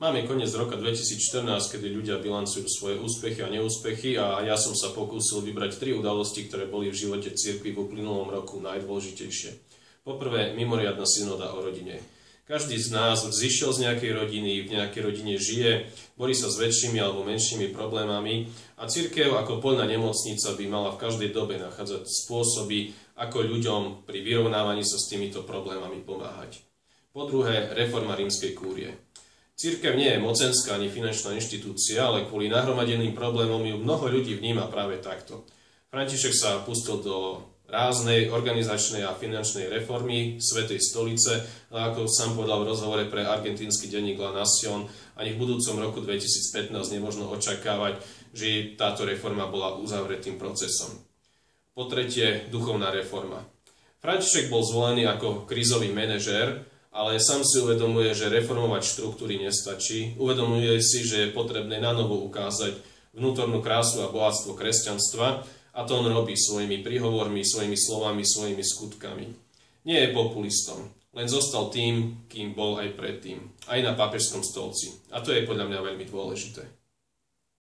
Máme koniec roka 2014, kedy ľudia bilancujú svoje úspechy a neúspechy a ja som sa pokúsil vybrať 3 udalosti, ktoré boli v živote cirkvi v uplynulom roku najdôležitejšie. Poprvé, mimoriadna synoda o rodine. Každý z nás vzišiel z nejakej rodiny, v nejakej rodine žije, borí sa s väčšími alebo menšími problémami a cirkev ako poľná nemocnica by mala v každej dobe nachádzať spôsoby, ako ľuďom pri vyrovnávaní sa s týmito problémami pomáhať. Po druhé, reforma rímskej kúrie. Cirkev nie je mocenská ani finančná inštitúcia, ale kvôli nahromadeným problémom ju mnoho ľudí vníma práve takto. František sa pustil do ráznej organizačnej a finančnej reformy Svätej stolice, ale ako sám povedal v rozhovore pre argentínsky denník La Nación, ani v budúcom roku 2015 nemožno očakávať, že táto reforma bola uzavretým procesom. Po tretie, duchovná reforma. František bol zvolený ako krízový manažér, ale sám si uvedomuje, že reformovať štruktúry nestačí. Uvedomuje si, že je potrebné nanovo ukázať vnútornú krásu a bohatstvo kresťanstva, a to on robí svojimi príhovormi, svojimi slovami, svojimi skutkami. Nie je populistom, len zostal tým, kým bol aj predtým, aj na pápežskom stolci. A to je podľa mňa veľmi dôležité.